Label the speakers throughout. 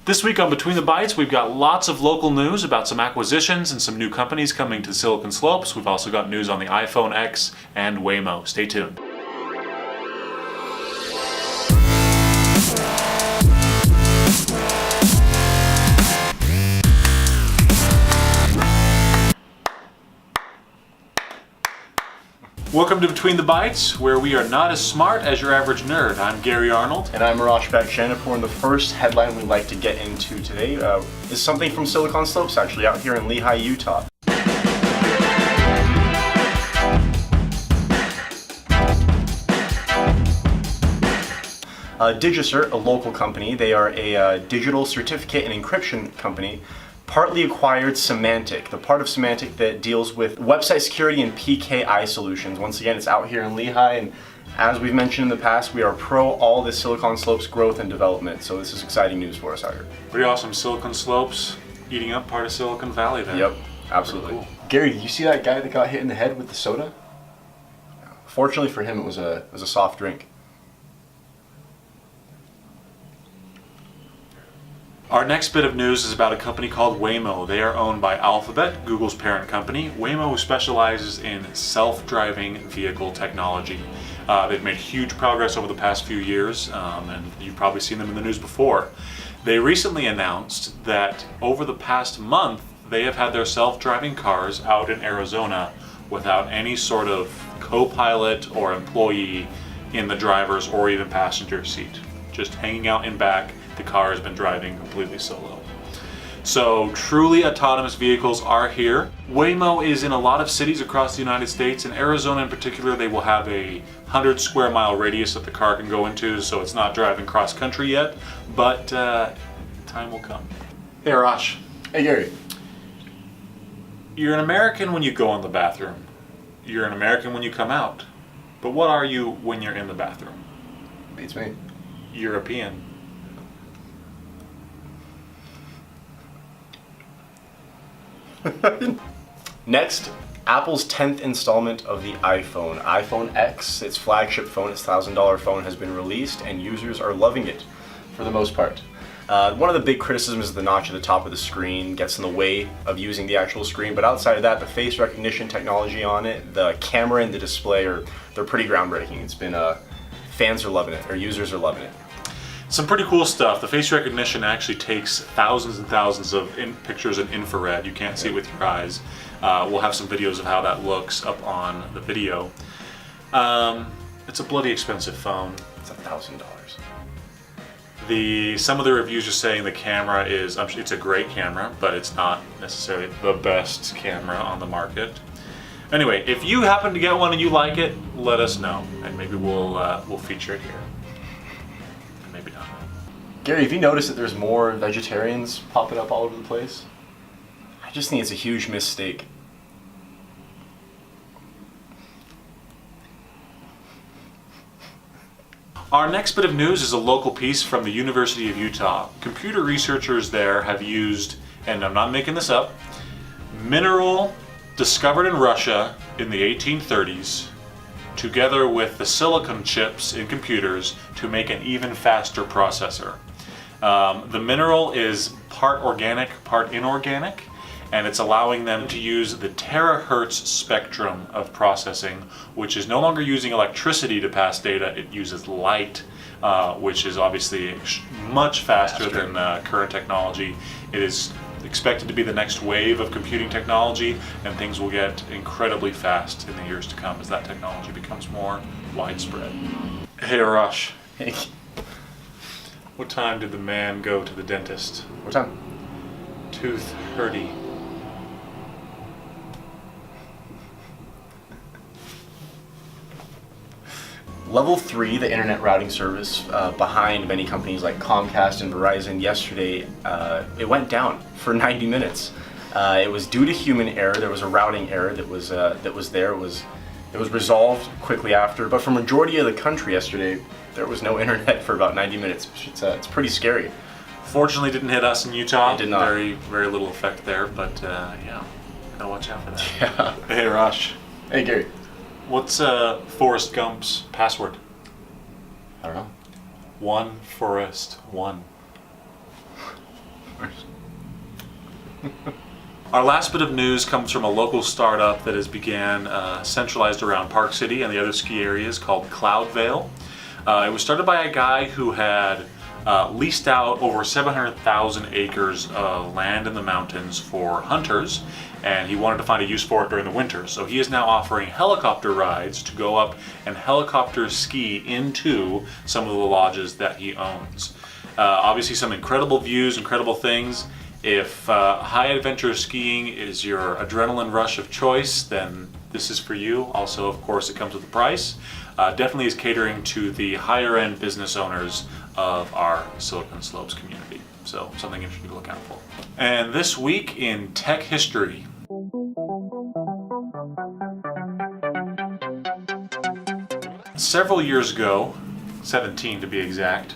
Speaker 1: This week on Between the Bytes, we've got lots of local news about some acquisitions and some new companies coming to the Silicon Slopes. We've also got news on the iPhone X and Waymo. Stay tuned. Welcome to Between the Bytes, where we are not as smart as your average nerd. I'm Gary Arnold.
Speaker 2: And I'm Arash Bakshanapur, and the first headline we'd like to get into today is something from Silicon Slopes, actually, out here in Lehi, Utah. Digicert, a local company, they are a digital certificate and encryption company, partly acquired Symantec, the part of Symantec that deals with website security and PKI solutions. Once again, it's out here in Lehi, and as we've mentioned in the past, we are pro all this Silicon Slopes growth and development, so this is exciting news for us out here.
Speaker 1: Pretty awesome. Silicon Slopes eating up part of Silicon Valley there.
Speaker 2: Yep, absolutely.
Speaker 1: Cool.
Speaker 2: Gary, did you see that guy that got hit in the head with the soda? Fortunately for him, it was a soft drink.
Speaker 1: Our next bit of news is about a company called Waymo. They are owned by Alphabet, Google's parent company. Waymo specializes in self-driving vehicle technology. They've made huge progress over the past few years, and you've probably seen them in the news before. They recently announced that over the past month, they have had their self-driving cars out in Arizona without any sort of co-pilot or employee in the driver's or even passenger seat. Just hanging out in back. The car has been driving completely solo. So truly autonomous vehicles are here. Waymo is in a lot of cities across the United States. In Arizona in particular, they will have a 100 square mile radius that the car can go into, so it's not driving cross country yet, but time will come. Hey Arash.
Speaker 2: Hey Gary.
Speaker 1: You're an American when you go in the bathroom. You're an American when you come out. But what are you when you're in the bathroom?
Speaker 2: Beats me.
Speaker 1: European.
Speaker 2: Next, Apple's 10th installment of the iPhone X, its flagship phone, its $1,000 phone, has been released and users are loving it for the most part. One of the big criticisms is the notch at the top of the screen gets in the way of using the actual screen, but outside of that, the face recognition technology on it, the camera and the display they're pretty groundbreaking. It's been fans are loving it, or users are loving it.
Speaker 1: Some pretty cool stuff. The face recognition actually takes thousands and thousands of pictures in infrared. You can't see it with your eyes. We'll have some videos of how that looks up on the video. It's a bloody expensive phone.
Speaker 2: It's $1,000.
Speaker 1: Some of the reviews are saying the camera is, it's a great camera, but it's not necessarily the best camera on the market. Anyway, if you happen to get one and you like it, let us know, and maybe we'll feature it here. Maybe not.
Speaker 2: Gary, have you noticed that there's more vegetarians popping up all over the place? I just think it's a huge mistake.
Speaker 1: Our next bit of news is a local piece from the University of Utah. Computer researchers there have used, and I'm not making this up, mineral discovered in Russia in the 1830s together with the silicon chips in computers to make an even faster processor. The mineral is part organic, part inorganic, and it's allowing them to use the terahertz spectrum of processing, which is no longer using electricity to pass data, it uses light, which is obviously much faster than current technology. It is expected to be the next wave of computing technology, and things will get incredibly fast in the years to come as that technology becomes more widespread. Hey Arash.
Speaker 2: Hey.
Speaker 1: What time did the man go to the dentist?
Speaker 2: What time?
Speaker 1: Tooth hurty.
Speaker 2: Level 3, the internet routing service behind many companies like Comcast and Verizon, yesterday it went down for 90 minutes. It was due to human error. There was a routing error that was there. It was resolved quickly after, but for majority of the country yesterday, there was no internet for about 90 minutes. It's pretty scary.
Speaker 1: Fortunately, didn't hit us in Utah.
Speaker 2: It did not.
Speaker 1: Very, very little effect there, but yeah, gotta watch out for that.
Speaker 2: Yeah.
Speaker 1: Hey Arash.
Speaker 2: Hey Gary.
Speaker 1: What's Forrest Gump's password?
Speaker 2: I don't know.
Speaker 1: One Forrest, one. Our last bit of news comes from a local startup that has began centralized around Park City and the other ski areas called Cloudvale. It was started by a guy who had leased out over 700,000 acres of land in the mountains for hunters, and he wanted to find a use for it during the winter. So he is now offering helicopter rides to go up and helicopter ski into some of the lodges that he owns. Obviously some incredible views, incredible things. If high adventure skiing is your adrenaline rush of choice, then this is for you. Also, of course, it comes with a price. Definitely is catering to the higher end business owners of our Silicon Slopes community. So something interesting to look out for. And this week in tech history. Several years ago, 17 to be exact,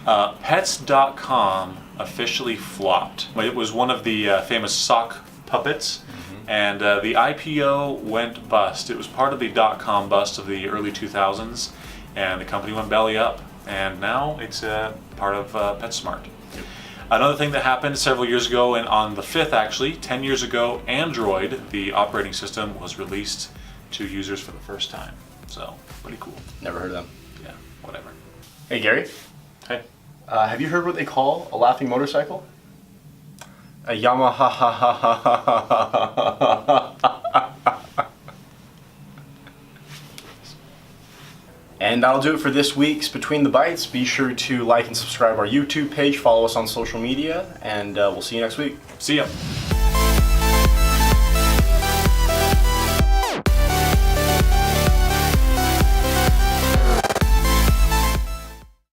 Speaker 1: Pets.com officially flopped. It was one of the famous sock puppets, and the IPO went bust. It was part of the .com bust of the early 2000s, and the company went belly up, and now it's part of PetSmart. Another thing that happened several years ago, and on the 5th actually, 10 years ago, Android, the operating system, was released to users for the first time. So, pretty cool.
Speaker 2: Never heard of them.
Speaker 1: Yeah, whatever.
Speaker 2: Hey, Gary.
Speaker 1: Hey.
Speaker 2: Have you heard what they call a laughing motorcycle? A Yamaha. And that'll do it for this week's Between the Bytes. Be sure to like and subscribe our YouTube page, follow us on social media, and we'll see you next week.
Speaker 1: See ya.